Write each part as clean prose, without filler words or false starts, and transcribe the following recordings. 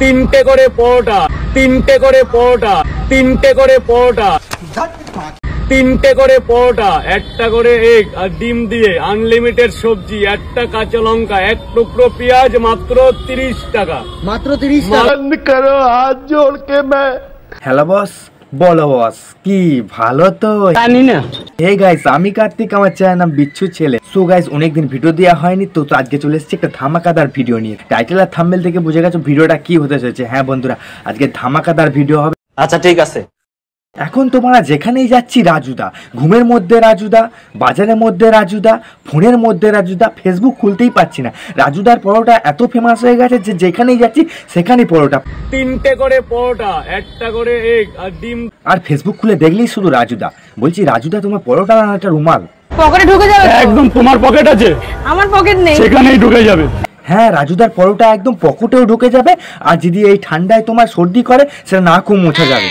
তিনটে করে পরোটা, তিনটে করে পরোটা, তিনটে করে পরোটা, তিনটে করে পরোটা, একটা করে এগ আর ডিম দিয়ে আনলিমিটেড সবজি, একটা কাঁচা লঙ্কা, এক টুকরো পেঁয়াজ, মাত্র 30 টাকা। মাত্র 30 টাকা। বন্ধ করো হাত জোড় কে मैं। হ্যালো বস, বলো বস, কি ভালো তো? জানি না। হে গাইস, আমি কার্তিক, আমার চ্যানেল নাম বিচ্ছু ছেলে। সো গাইস, অনেকদিন ভিডিও দেওয়া হয়নি, তো আজকে চলে এসেছি একটা ধামাকাদার ভিডিও নিয়ে। টাইটেল আর থাম্বনেল থেকে বুঝে গেছো ভিডিওটা কি হতে চলেছে। হ্যাঁ বন্ধুরা, আজকে ধামাকাদার ভিডিও হবে। আচ্ছা ঠিক আছে। এখন তোমরা যেখানেই যাচ্ছি রাজুদা, ঘুমের মধ্যে রাজুদা, বাজারের মধ্যে রাজুদা, ফোনের মধ্যে রাজুদা, ফেসবুক খুলতেই পাচ্ছি না। রাজুদার পরোটা এত ফেমাস হয়ে গেছে যে যেখানেই যাচ্ছি সেখানেই পরোটা। তিনটে করে পরোটা, একটা করে এগ আর ডিম। আর ফেসবুক খুলে দেখলেই শুধু রাজুদা। বলছি রাজুদা, তোমার পরোটা না একটা রুমাল? পকেটে ঢুকে যাবে। একদম তোমার পকেট আছে, আমার পকেট নেই, সেখানেই ঢুকে যাবে। হ্যাঁ, রাজুদার পরোটা একদম পকেটেও ঢুকে যাবে। আর যদি এই ঠান্ডায় তোমার সর্দি করে, সেটা নাকও মোছা যাবে।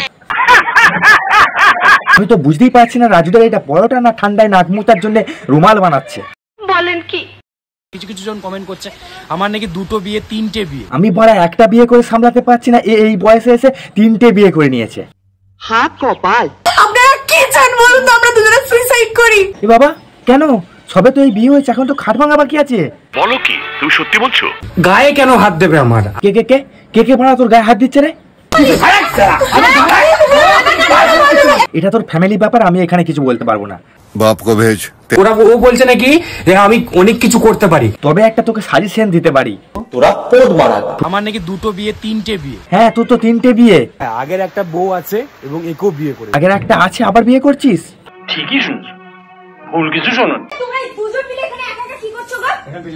আমি তো বুঝতেই পারছি না রাজুদার এটা পরোটা না ঠান্ডায় নাক মোছার জন্য রুমাল বানাচ্ছে। বলেন কি? কিছু কিছু জন কমেন্ট করছে আমার নাকি দুটো বিয়ে তিনটে বিয়ে। আমি বড় একটা বিয়ে করে সামলাতে পারছি না, এই বয়সে এসে তিনটে বিয়ে করে নিয়েছে। হাত কপাল। আপনারা কি চান বলুন তো, আমরা দুজনে সুইসাইড করি। এ বাবা, কেন? সবে তো এই বিয়ে হয়েছে, এখন তো খাট ভাঙা বাকি আছে। বলো কি, তুমি সত্যি বলছো? গায়ে কেন হাত দেবে আমার? কে কে কে কে কে ভাড়া তোর গায়ে হাত দিচ্ছে রে? এটা তোর ফ্যামিলি ব্যাপার, আমি এখানে কিছু বলতে পারবো না। বাপ কো ভেজ। ওরা ও বলছে নাকি যে আমি অনেক কিছু করতে পারি। তবে একটা তোকে সাজেশন দিতে পারি। আমার নাকি দুটো বিয়ে তিনটে বিয়ে। হ্যাঁ, তোর তো তিনটে বিয়ে। আগের একটা বউ আছে এবং একেও বিয়ে করে। আগের একটা আছে, আবার বিয়ে করছিস? ঠিকই শুনছো, ভুল কিছু শোনোনি। তোমরা দুজন মিলে এখানে একা একা কি করছো গো?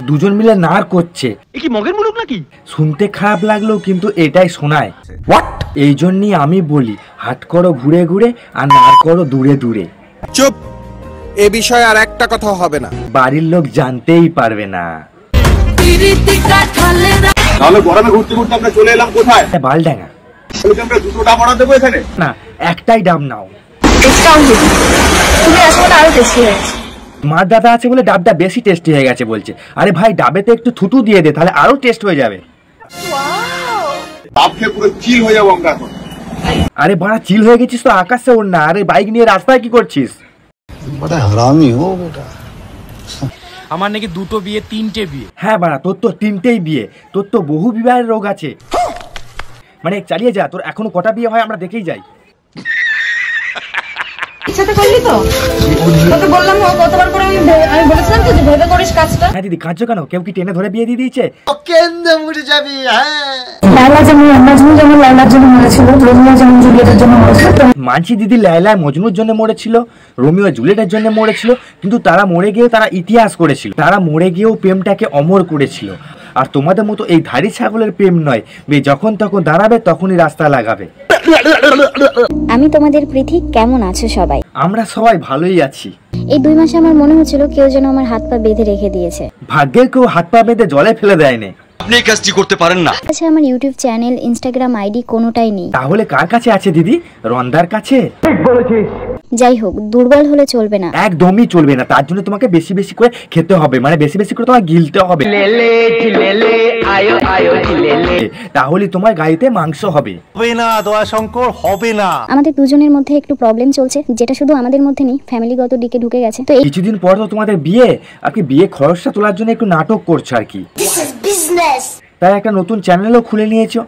দুজন মিলে নার করছে। এ কি মগের মুলুক নাকি? শুনতে খারাপ লাগলো, কিন্তু এটাই শোনায়। হোয়াট? এই জন্যই আমি বলি, হাট করো ঘুরে ঘুরে আর নার করো দূরে দূরে। চুপ, এ বিষয়ে আর একটা কথা হবে না। বাড়ির লোক জানতেই পারবে না। তাহলে গরমে ঘুরতে ঘুরতে আমরা চলে এলাম কোথায়? বালডাঙ্গা। আমরা দুটো ডাব অর্ডার দেবো এখানে। না, একটাই ডাব নাও। তুমি আসলে আরো টেস্টি হয়েছে। মার দাদা আছে বলে ডাবটা বেশি টেস্টি হয়ে গেছে বলছে। আরে ভাই, ডাবেতে একটু থুতু দিয়ে দে, তাহলে আরো টেস্ট হয়ে যাবে। ডাব খেয়ে পুরো চিল হয়ে যাবো আমরা এখন। আরে বাড়া, চিল হয়ে গেছিস তো আকাশে ওর না। আরে বাইক নিয়ে রাস্তায় কি করছিস? বড় হারামি হো বেটা। আমার নাকি দুটো বিয়ে তিনটে বিয়ে। হ্যাঁ বাড়া, তোর তো তিনটেই বিয়ে। তোর তো বহু বিবাহের রোগ আছে। মানে চালিয়ে যা, তোর এখনো কটা বিয়ে হয় আমরা দেখেই যাই। ইচ্ছাতে করলি তো? তোকে বললাম কতবার করে আমি বলেছিলাম তো যে ভেবে করিস কাজটা। হ্যাঁ দিদি, কাঁদছো কেন? কেউ কি টেনে ধরে বিয়ে দিয়ে দিয়েছে? কেন্দ্রে মুড়ে যাবি। হ্যাঁ, লাইলা যেমন লাইলার জন্য মরেছিল, রোমিও যেমন জুলিয়েটের জন্য মরেছিল। মানছি দিদি, লায়লা মজনুর জন্য মরেছিল, রোমিও জুলিয়েটের জন্য মরেছিল, কিন্তু তারা মরে গিয়েও তারা ইতিহাস করেছিল। তারা মরে গিয়েও প্রেমটাকে অমর করেছিল। আর তোমাদের মতো এই ধাড়ি ছাগলের প্রেম নয়, যখন তখন দাঁড়াবে তখনই রাস্তা লাগাবে। আমি তোমাদের পৃথিবী, কেমন আছো সবাই? আমরা সবাই ভালোই আছি। এই 2 মাসে আমার মনে হচ্ছিল কেউ যেন আমার হাত পা বেঁধে রেখে দিয়েছে। ভাগ্যের কেউ হাত পা বেঁধে জলে ফেলে দেয়নি। আপনি এই কাজটি করতে পারেন না। আচ্ছা, আমার ইউটিউব চ্যানেল, ইনস্টাগ্রাম আইডি কোনোটাই নেই। তাহলে কার কাছে আছে দিদি? রন্দার কাছে। যাই হোক, দুর্বল হলে চলবে না। একদমই চলবে না। তার জন্য তোমাকে বেশি বেশি করে খেতে হবে, মানে বেশি বেশি করে তোমাকে গিলতে হবে। তাহলে তোমার গাড়িতে মাংস হবে। হবে না দয়া শঙ্কর, হবে না। আমাদের দুজনের মধ্যে একটু প্রবলেম চলছে, যেটা শুধু আমাদের মধ্যে নেই, ফ্যামিলিগত দিকে ঢুকে গেছে। তো এই কিছুদিন পর তো তোমাদের বিয়ে, আর কি বিয়ে খরচটা তোলার জন্য একটু নাটক করছো আর কি। তাই একটা নতুন চ্যানেলও খুলে নিয়েছো।